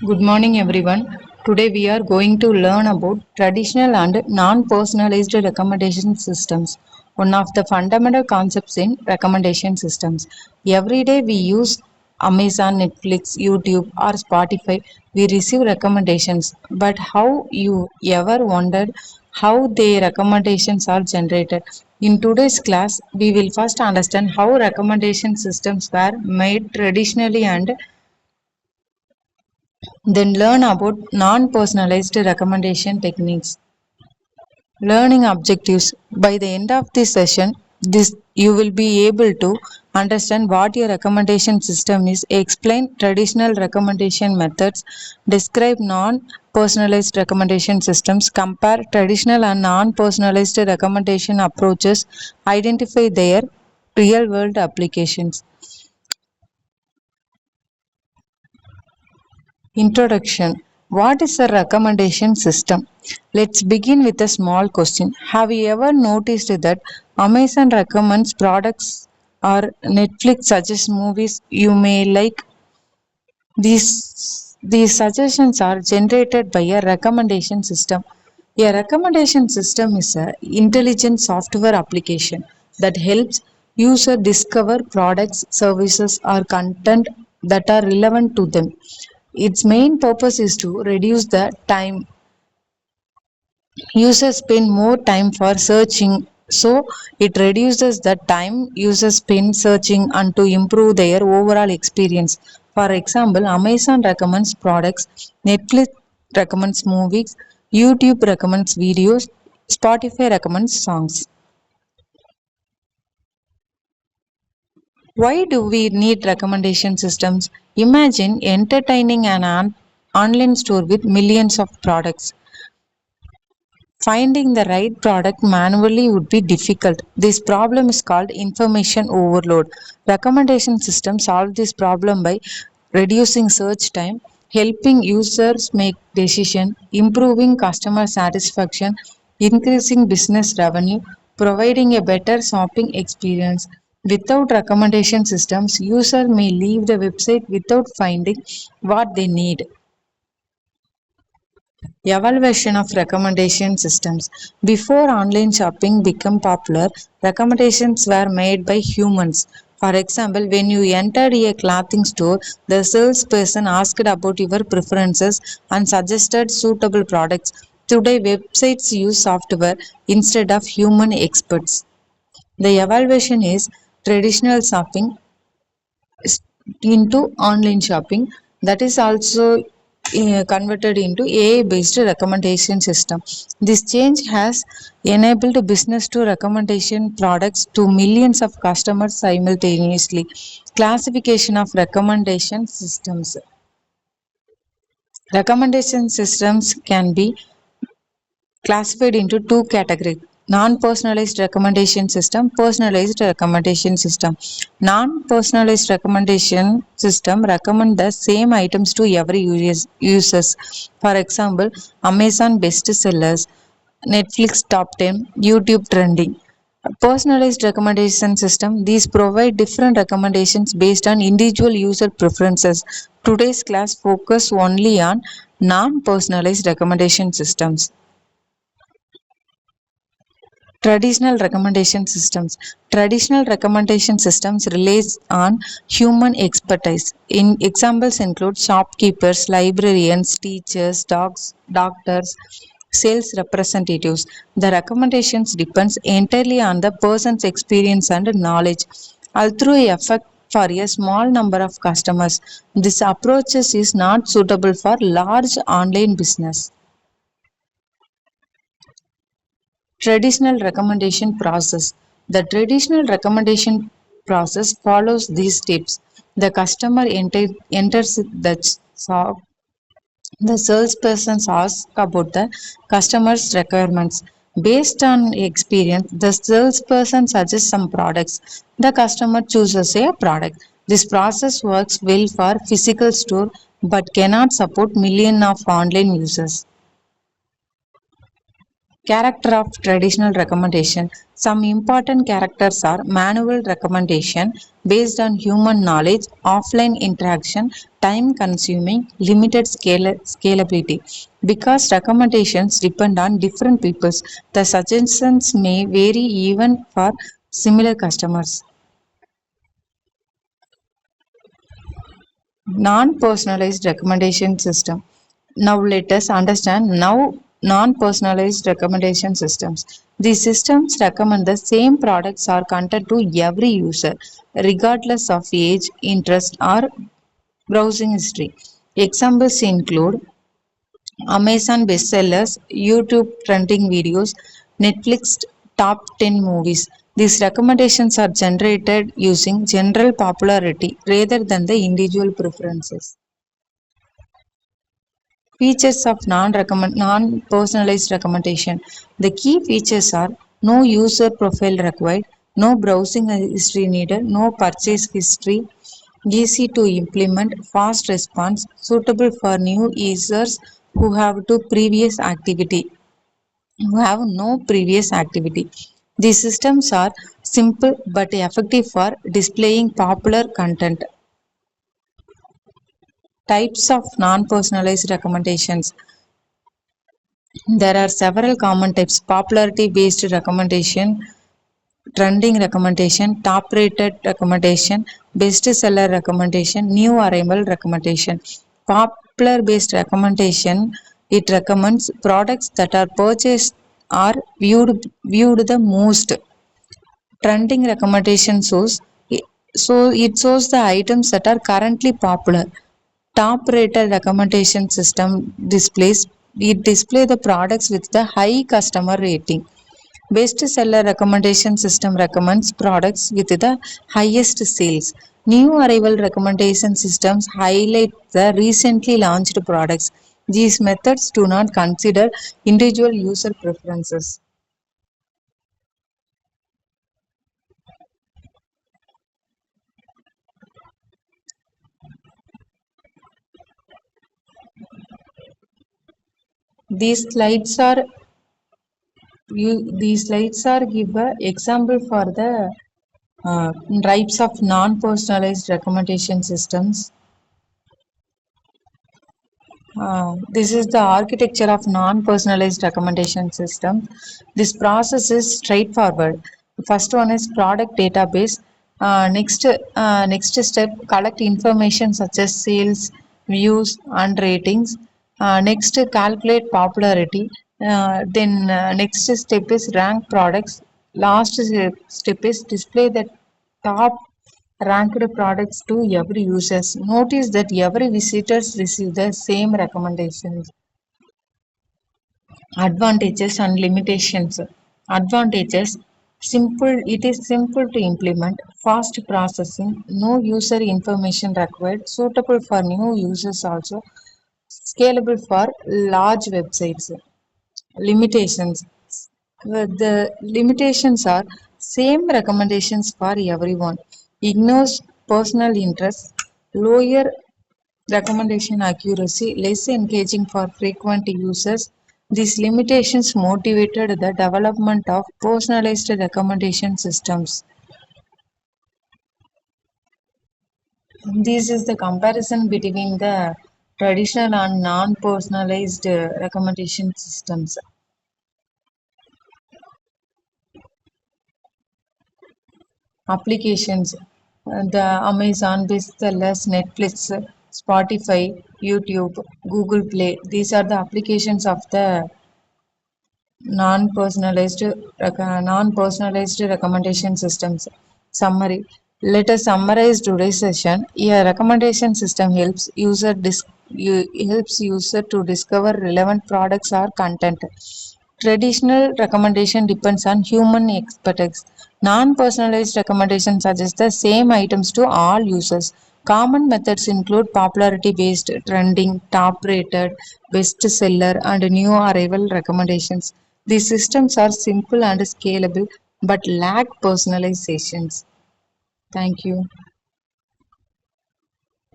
Good morning, everyone. Today we are going to learn about traditional and non-personalized recommendation systems, one of the fundamental concepts in recommendation systems. Every day we use Amazon, Netflix, YouTube, or Spotify. We receive recommendations, but how you ever wondered how the recommendations are generated? In today's class, we will first understand how recommendation systems were made traditionally and then learn about non-personalized recommendation techniques. Learning objectives. By the end of this session, you will be able to understand what your recommendation system is, explain traditional recommendation methods, describe non-personalized recommendation systems, compare traditional and non-personalized recommendation approaches, identify their real-world applications. Introduction. What is a recommendation system? Let's begin with a small question. Have you ever noticed that Amazon recommends products or Netflix suggests movies you may like? These suggestions are generated by a recommendation system. A recommendation system is an intelligent software application that helps user discover products, services, or content that are relevant to them. Its main purpose is to reduce the time users spend more time for searching, so it reduces the time users spend searching and to improve their overall experience. For example, Amazon recommends products, Netflix recommends movies, YouTube recommends videos, Spotify recommends songs. Why do we need recommendation systems? Imagine entertaining an online store with millions of products. Finding the right product manually would be difficult. This problem is called information overload. Recommendation systems solve this problem by reducing search time, helping users make decisions, improving customer satisfaction, increasing business revenue, providing a better shopping experience. Without recommendation systems, user may leave the website without finding what they need. Evaluation of recommendation systems. Before online shopping became popular, recommendations were made by humans. For example, when you entered a clothing store, the salesperson asked about your preferences and suggested suitable products. Today, websites use software instead of human experts. The evaluation is traditional shopping into online shopping, that is also converted into AI based recommendation system. This change has enabled business to recommendation products to millions of customers simultaneously. Classification of recommendation systems. Recommendation systems can be classified into two categories: non-personalized recommendation system, personalized recommendation system. Non-personalized recommendation system recommend the same items to every users. For example, Amazon best sellers, Netflix top 10, YouTube trending. Personalized recommendation system, these provide different recommendations based on individual user preferences. Today's class focus only on non-personalized recommendation systems. Traditional recommendation systems. Traditional recommendation systems relies on human expertise. In examples include shopkeepers, librarians, teachers, doctors, sales representatives. The recommendations depends entirely on the person's experience and knowledge. Although effect for a small number of customers, this approach is not suitable for large online business. Traditional recommendation process. The traditional recommendation process follows these steps. The customer enters the shop. The salesperson asks about the customer's requirements. Based on experience, the salesperson suggests some products. The customer chooses a product. This process works well for physical store but cannot support millions of online users. Character of traditional recommendation. Some important characters are manual recommendation based on human knowledge, offline interaction, time consuming, limited scalability. Because recommendations depend on different peoples, the suggestions may vary even for similar customers. Non-personalized recommendation system. Now let us understand non-personalized recommendation systems. These systems recommend the same products or content to every user, regardless of age, interest, or browsing history. Examples include Amazon bestsellers, YouTube trending videos, Netflix top 10 movies. These recommendations are generated using general popularity rather than the individual preferences. Features of non-personalized recommendation. The key features are no user profile required, no browsing history needed, no purchase history, easy to implement, fast response, suitable for new users who have to previous activity, who have no previous activity. These systems are simple but effective for displaying popular content. Types of non-personalized recommendations. There are several common types: popularity based recommendation, trending recommendation, top rated recommendation, best seller recommendation, new arrival recommendation. Popular based recommendation, it recommends products that are purchased or viewed the most. Trending recommendation it shows the items that are currently popular. Top rated recommendation system display the products with the high customer rating. Best seller recommendation system recommends products with the highest sales. New arrival recommendation systems highlight the recently launched products. These methods do not consider individual user preferences. These slides are these slides are give a example for the types of non-personalized recommendation systems. This is the architecture of non-personalized recommendation system. This process is straightforward. First one is product database. Next step, collect information such as sales, views, and ratings. Next, calculate popularity. Then next step is rank products. Last step is display the top ranked products to every users. Notice that every visitors receive the same recommendations. Advantages and limitations. Advantages: simple. It is simple to implement. Fast processing. No user information required. Suitable for new users also. Scalable for large websites. Limitations. The limitations are same recommendations for everyone. Ignores personal interests. Lower recommendation accuracy, less engaging for frequent users. These limitations motivated the development of personalized recommendation systems. This is the comparison between the traditional and non-personalized recommendation systems. Applications: the Amazon bestsellers, Netflix, Spotify, YouTube, Google Play. These are the applications of the non-personalized recommendation systems. Summary: let us summarize today's session. A recommendation system helps user to discover relevant products or content. Traditional recommendation depends on human expertise. Non-personalized recommendation suggests the same items to all users. Common methods include popularity-based, trending, top-rated, best-seller, and new arrival recommendations. These systems are simple and scalable but lack personalizations. Thank you.